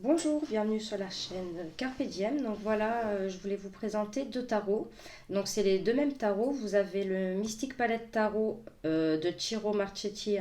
Bonjour, bienvenue sur la chaîne Carpe Diem. Donc voilà, je voulais vous présenter deux tarots. Donc c'est les deux mêmes tarots. Vous avez le Mystic Palette Tarot de Ciro Marchetti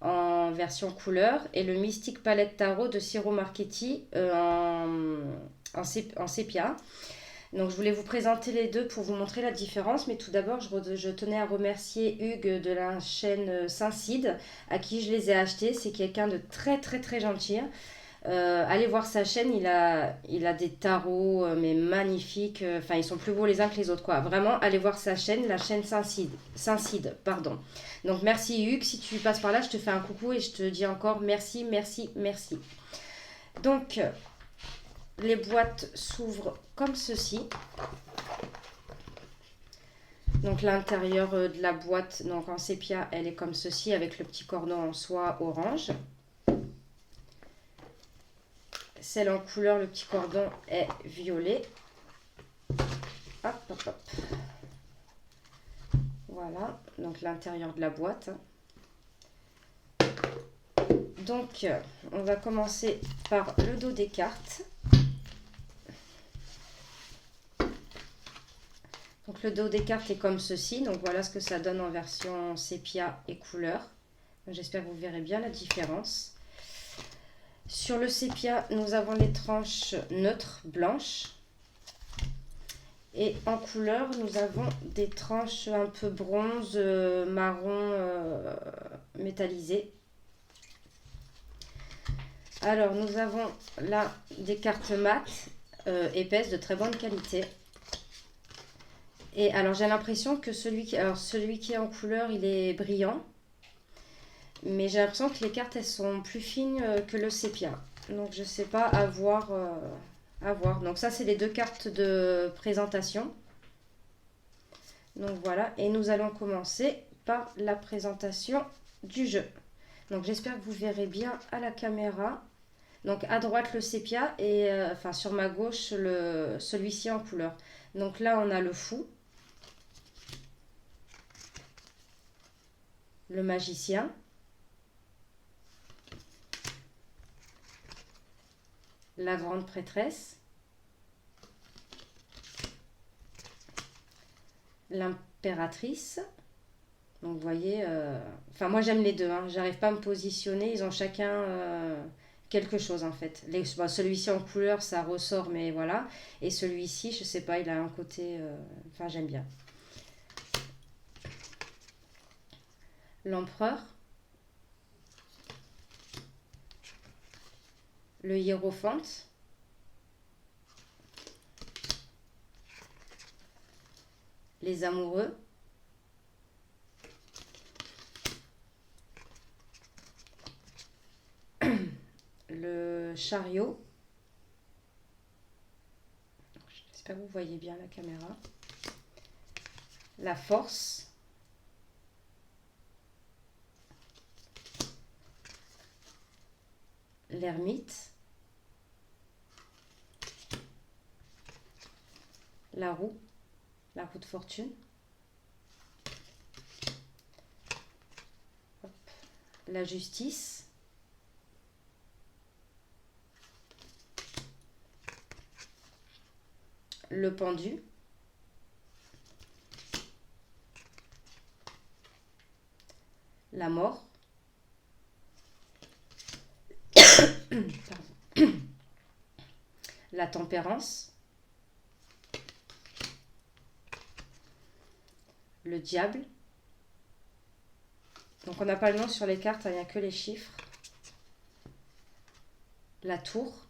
en version couleur et le Mystic Palette Tarot de Ciro Marchetti en sépia. Donc je voulais vous présenter les deux pour vous montrer la différence. Mais tout d'abord, je tenais à remercier Hugues de la chaîne Saint-Cide à qui je les ai achetés. C'est quelqu'un de très très très gentil. Allez voir sa chaîne, il a des tarots mais magnifiques. Enfin, ils sont plus beaux les uns que les autres, quoi. Vraiment, allez voir sa chaîne, la chaîne Saint-Cide, pardon. Donc merci Hugues, si tu passes par là, je te fais un coucou et je te dis encore merci, merci, merci. Donc les boîtes s'ouvrent comme ceci. Donc l'intérieur de la boîte, donc en sépia, elle est comme ceci avec le petit cordon en soie orange. Celle en couleur, le petit cordon est violet. Hop, hop, hop. Voilà, donc l'intérieur de la boîte. Donc, on va commencer par le dos des cartes. Donc, le dos des cartes est comme ceci. Donc, voilà ce que ça donne en version sépia et couleur. J'espère que vous verrez bien la différence. Sur le sépia, nous avons les tranches neutres blanches. Et en couleur, nous avons des tranches un peu bronze, marron métallisé. Alors, nous avons là des cartes mat, épaisses, de très bonne qualité. Et alors, j'ai l'impression que celui qui est en couleur, il est brillant. Mais j'ai l'impression que les cartes, elles sont plus fines que le sépia. Donc, je sais pas, à voir. À voir. Donc, ça, c'est les deux cartes de présentation. Donc, voilà. Et nous allons commencer par la présentation du jeu. Donc, j'espère que vous verrez bien à la caméra. Donc à droite le sépia et enfin sur ma gauche celui-ci en couleur. Donc là on a le fou, le magicien, la grande prêtresse, l'impératrice. Donc vous voyez, enfin moi j'aime les deux, hein. J'arrive pas à me positionner, ils ont chacun quelque chose en fait. Bon, celui-ci en couleur ça ressort mais voilà. Et celui-ci je sais pas, il a un côté, enfin j'aime bien. L'empereur, le hiérophante, les amoureux, le chariot. J'espère que vous voyez bien la caméra. La force, l'ermite, la roue de fortune, hop, la justice, le pendu, la mort, la tempérance, le diable. Donc on n'a pas le nom sur les cartes, il n'y a que les chiffres. La tour,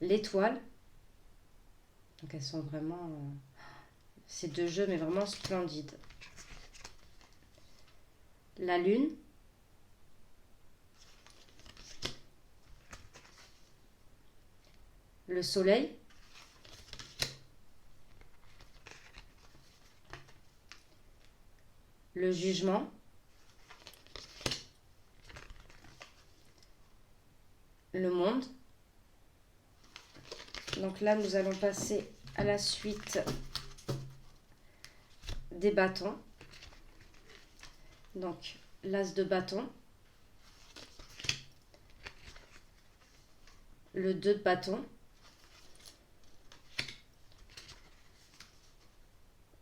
l'étoile. Donc elles sont vraiment... ces deux jeux, mais vraiment splendides. La lune, le soleil, le jugement, le monde. Donc là, nous allons passer à la suite des bâtons. Donc, l'as de bâton, le 2 de bâton,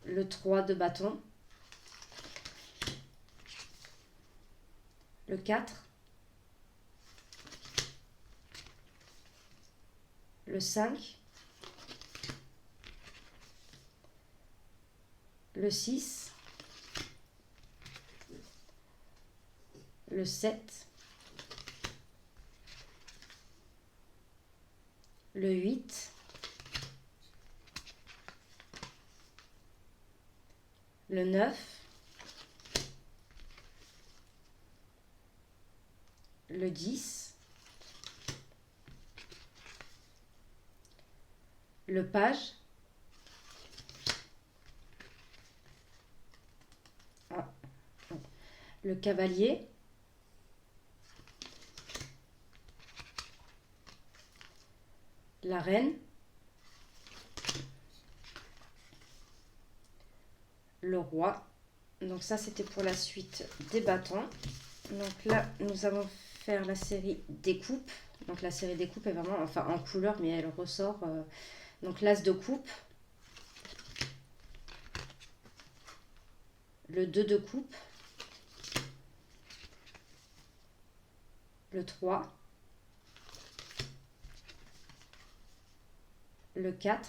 le 3 de bâton, le 4, le 5, le 6, le 7, le 8, le 9, le 10, le page, le cavalier, la reine, le roi. Donc ça, c'était pour la suite des bâtons. Donc là, nous allons faire la série des coupes. Donc la série des coupes est vraiment, enfin en couleur, mais elle ressort. Donc l'as de coupe, le 2 de coupe, le 3, le 4,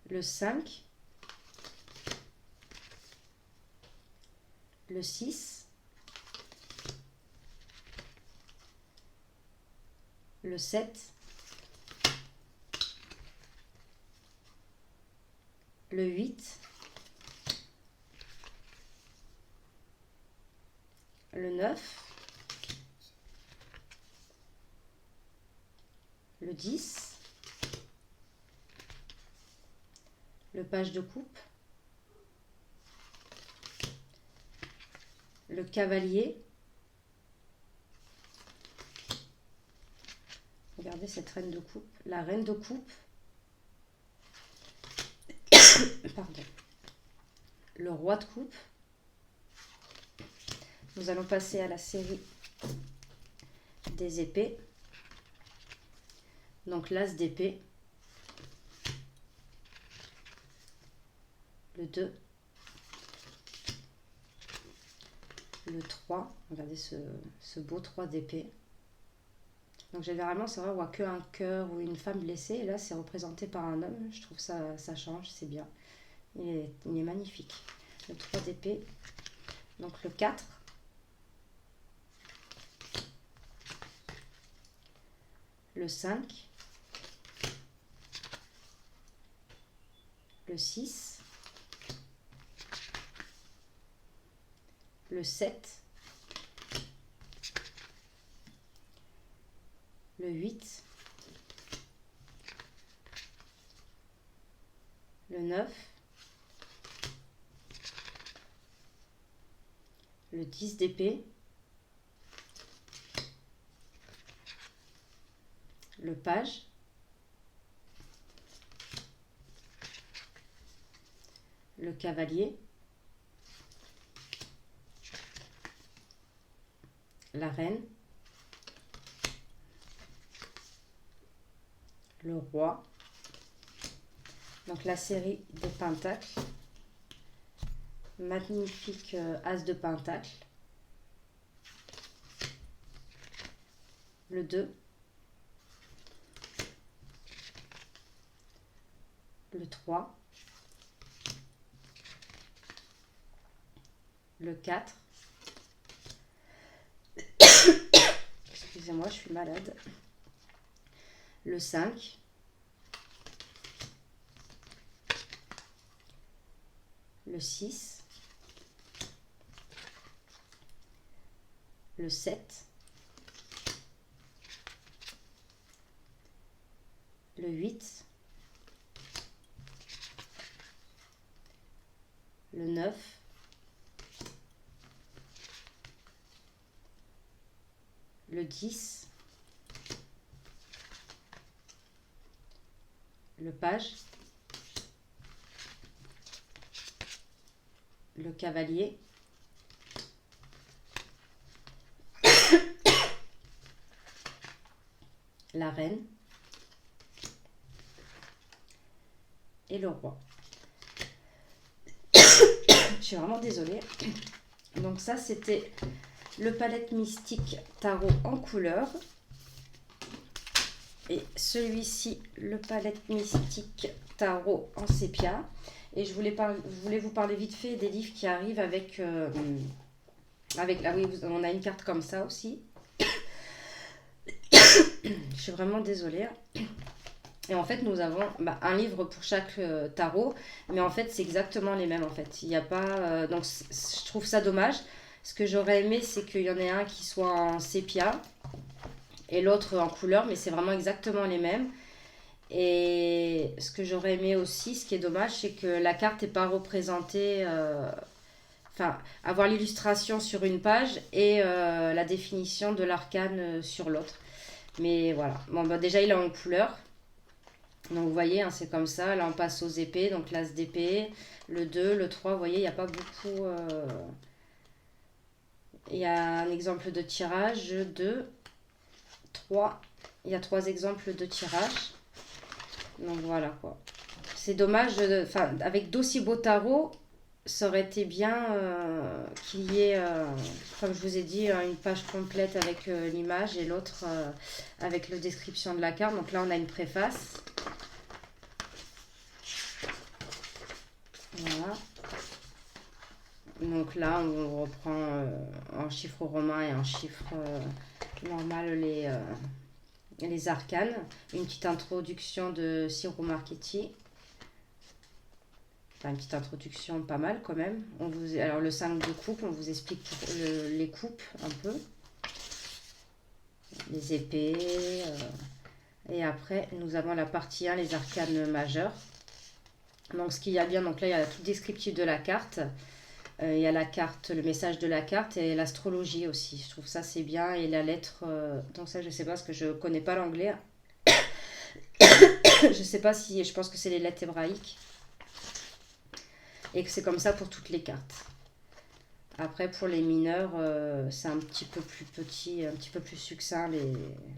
le 5, le 6, le 7, le 8, le 9, le 10, le page de coupe, le cavalier. Regardez cette reine de coupe, la reine de coupe, pardon, le roi de coupe. Nous allons passer à la série des épées. Donc l'as d'épée, le 2, le 3, regardez ce beau 3 d'épée. Donc généralement, c'est vrai, on voit qu'un cœur ou une femme blessée, et là c'est représenté par un homme. Je trouve ça change, c'est bien. Il est magnifique. Le 3 d'épée, donc le 4, le 5, le 6, le 7, le 8, le 9, le 10 d'épée, le page, le cavalier, la reine, le roi. Donc la série des pentacles, magnifique as de pentacle, le 2, le 3, le 4, excusez-moi, je suis malade, le 5, le 6, le 7, le 8, le 9, le 10, le page, le cavalier, la reine et le roi. Je suis vraiment désolée. Donc ça, c'était le palette mystique tarot en couleur. Et celui-ci, le palette mystique tarot en sépia. Et je voulais vous parler vite fait des livres qui arrivent avec... là, oui, on a une carte comme ça aussi. Je suis vraiment désolée. Et en fait, nous avons un livre pour chaque tarot. Mais en fait, c'est exactement les mêmes en fait. Il n'y a pas... donc, je trouve ça dommage. Ce que j'aurais aimé, c'est qu'il y en ait un qui soit en sépia et l'autre en couleur. Mais c'est vraiment exactement les mêmes. Et ce que j'aurais aimé aussi, ce qui est dommage, c'est que la carte n'est pas représentée... Enfin, avoir l'illustration sur une page et la définition de l'arcane sur l'autre. Mais voilà. Bon, déjà, il est en couleur. Donc, vous voyez, hein, c'est comme ça. Là, on passe aux épées. Donc, l'as d'épée, le 2, le 3. Vous voyez, il n'y a pas beaucoup... Il y a un exemple de tirage. 2, 3. Il y a 3 exemples de tirage. Donc, voilà, quoi. C'est dommage. Enfin, avec d'aussi beaux tarots, ça aurait été bien qu'il y ait, comme je vous ai dit, une page complète avec l'image et l'autre avec la description de la carte. Donc là, on a une préface. Voilà. Donc là, on reprend en chiffres romains et en chiffres normal les arcanes. Une petite introduction de Ciro Marchetti. Enfin, une petite introduction pas mal quand même. Alors le 5 de coupe, on vous explique les coupes un peu. Les épées. Et après, nous avons la partie 1, les arcanes majeures. Donc ce qu'il y a bien, donc là il y a tout descriptif de la carte. Il y a la carte, le message de la carte et l'astrologie aussi. Je trouve ça c'est bien. Et la lettre, donc ça je sais pas parce que je connais pas l'anglais. Je sais pas si, je pense que c'est les lettres hébraïques. Et que c'est comme ça pour toutes les cartes. Après, pour les mineurs, c'est un petit peu plus petit, un petit peu plus succinct.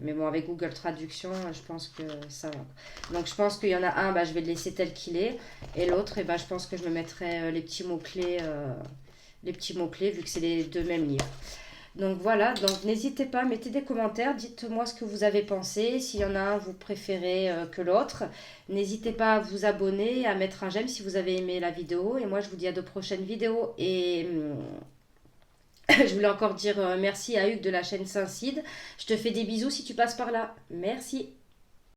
Mais bon, avec Google Traduction, je pense que ça va. Donc, je pense qu'il y en a un, je vais le laisser tel qu'il est. Et l'autre, je pense que je me mettrai les petits mots-clés, vu que c'est les deux mêmes livres. Donc voilà, donc n'hésitez pas, mettez des commentaires, dites-moi ce que vous avez pensé, s'il y en a un vous préférez que l'autre. N'hésitez pas à vous abonner, à mettre un j'aime si vous avez aimé la vidéo. Et moi je vous dis à de prochaines vidéos. Et je voulais encore dire merci à Hugues de la chaîne Saint-Cide. Je te fais des bisous si tu passes par là. Merci.